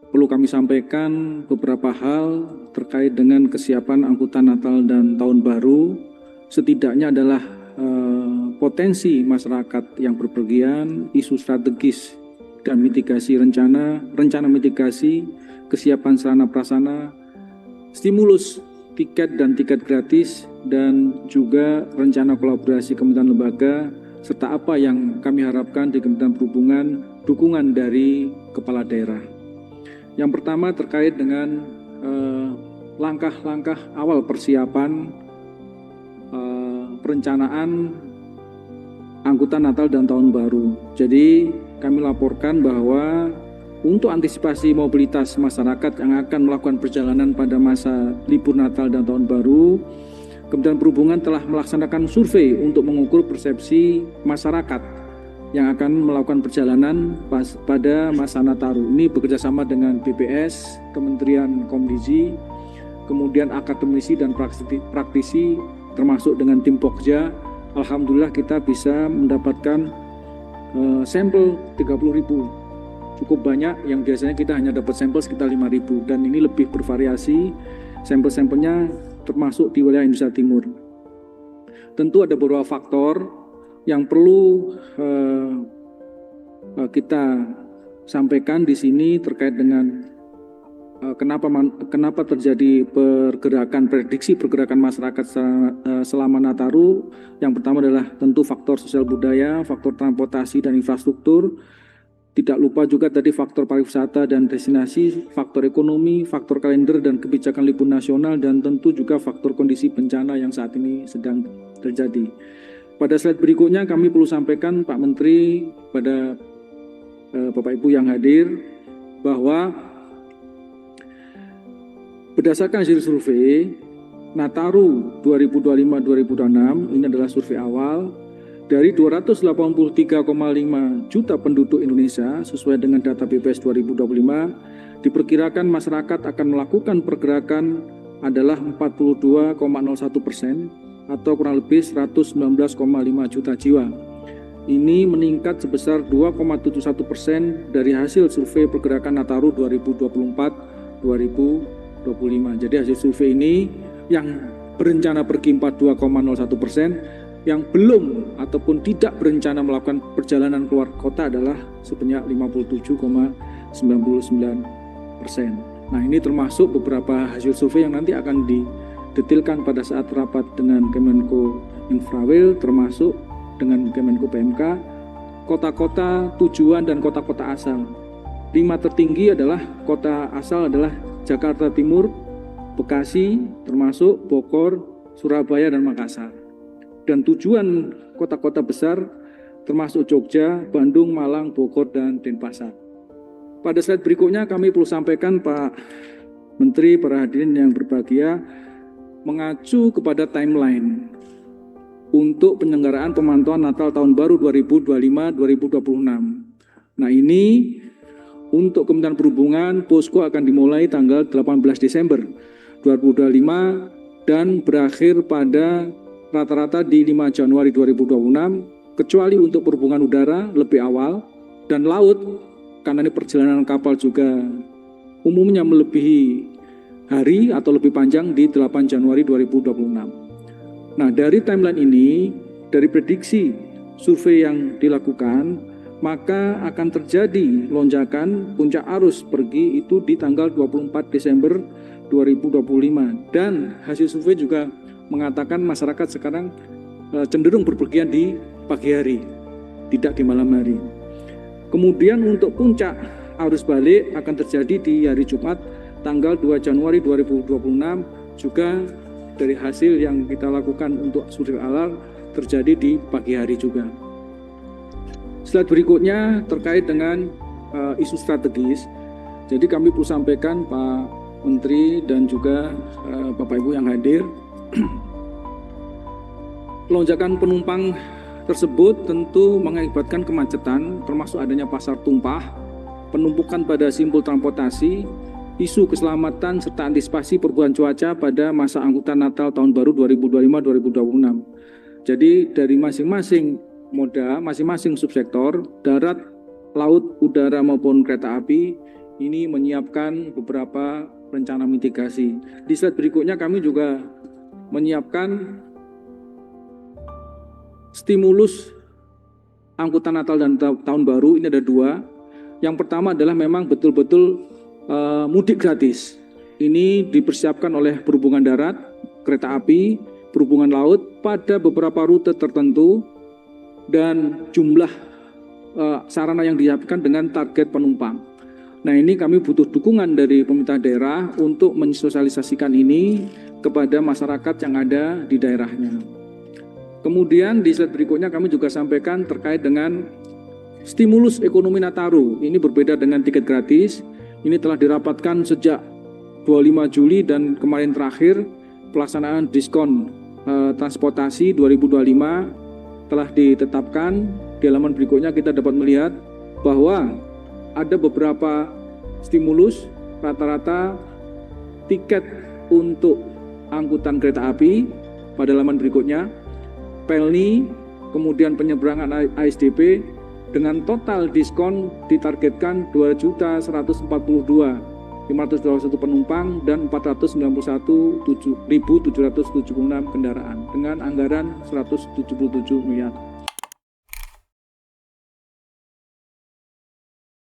perlu kami sampaikan beberapa hal terkait dengan kesiapan angkutan Natal dan Tahun Baru. Setidaknya adalah potensi masyarakat yang berpergian, isu strategis dan mitigasi rencana mitigasi, kesiapan sarana prasarana, stimulus tiket dan tiket gratis, dan juga rencana kolaborasi kementerian lembaga, serta apa yang kami harapkan di Kementerian Perhubungan, dukungan dari kepala daerah. Yang pertama terkait dengan langkah-langkah awal persiapan perencanaan angkutan Natal dan Tahun Baru. Jadi kami laporkan bahwa untuk antisipasi mobilitas masyarakat yang akan melakukan perjalanan pada masa libur Natal dan Tahun Baru, Kementerian Perhubungan telah melaksanakan survei untuk mengukur persepsi masyarakat yang akan melakukan perjalanan pada masa Nataru. Ini bekerjasama dengan BPS, Kementerian Kominfo, kemudian akademisi dan praktisi, termasuk dengan tim Pokja. Alhamdulillah kita bisa mendapatkan sampel 30.000. Cukup banyak, yang biasanya kita hanya dapat sampel sekitar 5.000, dan ini lebih bervariasi. Sampel-sampelnya termasuk di wilayah Indonesia Timur. Tentu ada beberapa faktor yang perlu kita sampaikan di sini terkait dengan kenapa terjadi prediksi pergerakan masyarakat selama Nataru. Yang pertama adalah tentu faktor sosial budaya, faktor transportasi dan infrastruktur. Tidak lupa juga tadi faktor pariwisata dan destinasi, faktor ekonomi, faktor kalender dan kebijakan libur nasional, dan tentu juga faktor kondisi bencana yang saat ini sedang terjadi. Pada slide berikutnya kami perlu sampaikan Pak Menteri pada Bapak Ibu yang hadir bahwa berdasarkan hasil survei Nataru 2025-2026, ini adalah survei awal, dari 283,5 juta penduduk Indonesia sesuai dengan data BPS 2025, diperkirakan masyarakat akan melakukan pergerakan adalah 42,01%, atau kurang lebih 119,5 juta jiwa. Ini meningkat sebesar 2,71% dari hasil survei pergerakan Nataru 2024-2025. Jadi hasil survei ini yang berencana pergi 42,01%, yang belum ataupun tidak berencana melakukan perjalanan keluar kota adalah sebanyak 57,99%. Nah, ini termasuk beberapa hasil survei yang nanti akan detailkan pada saat rapat dengan Kemenko Infrawil, termasuk dengan Kemenko PMK, kota-kota tujuan dan kota-kota asal. 5 tertinggi adalah kota asal adalah Jakarta Timur, Bekasi, termasuk Bogor, Surabaya, dan Makassar. Dan tujuan kota-kota besar termasuk Jogja, Bandung, Malang, Bogor, dan Denpasar. Pada slide berikutnya kami perlu sampaikan Pak Menteri, para hadirin yang berbahagia, mengacu kepada timeline untuk penyelenggaraan pemantauan Natal Tahun Baru 2025-2026. Nah, ini untuk Kementerian Perhubungan, posko akan dimulai tanggal 18 Desember 2025 dan berakhir pada rata-rata di 5 Januari 2026, kecuali untuk perhubungan udara lebih awal, dan laut, karena ini perjalanan kapal juga umumnya melebihi hari atau lebih panjang di 8 Januari 2026. Nah, dari timeline ini, dari prediksi survei yang dilakukan, maka akan terjadi lonjakan puncak arus pergi itu di tanggal 24 Desember 2025. Dan hasil survei juga mengatakan masyarakat sekarang cenderung berpergian di pagi hari, tidak di malam hari. Kemudian untuk puncak arus balik akan terjadi di hari Jumat tanggal 2 Januari 2026, juga dari hasil yang kita lakukan untuk survei awal terjadi di pagi hari juga. Slide berikutnya terkait dengan isu strategis. Jadi kami perlu sampaikan Pak Menteri dan juga Bapak Ibu yang hadir, lonjakan penumpang tersebut tentu mengakibatkan kemacetan, termasuk adanya pasar tumpah, penumpukan pada simpul transportasi, isu keselamatan, serta antisipasi perubahan cuaca pada masa angkutan Natal Tahun Baru 2025-2026. Jadi dari masing-masing moda, masing-masing subsektor, darat, laut, udara maupun kereta api, ini menyiapkan beberapa rencana mitigasi. Di slide berikutnya kami juga menyiapkan stimulus angkutan Natal dan Tahun Baru. Ini ada 2. Yang pertama adalah memang betul-betul mudik gratis. Ini dipersiapkan oleh perhubungan darat, kereta api, perhubungan laut pada beberapa rute tertentu dan jumlah sarana yang disiapkan dengan target penumpang. Nah, ini kami butuh dukungan dari pemerintah daerah untuk mensosialisasikan ini kepada masyarakat yang ada di daerahnya. Kemudian di slide berikutnya kami juga sampaikan terkait dengan stimulus ekonomi Nataru. Ini berbeda dengan tiket gratis. Ini telah dirapatkan sejak 25 Juli dan kemarin terakhir pelaksanaan diskon transportasi 2025 telah ditetapkan. Di halaman berikutnya kita dapat melihat bahwa ada beberapa stimulus, rata-rata tiket untuk angkutan kereta api pada halaman berikutnya, Pelni, kemudian penyeberangan ASDP dengan total diskon ditargetkan 2.142.521 penumpang dan 491.776 kendaraan dengan anggaran 177 miliar.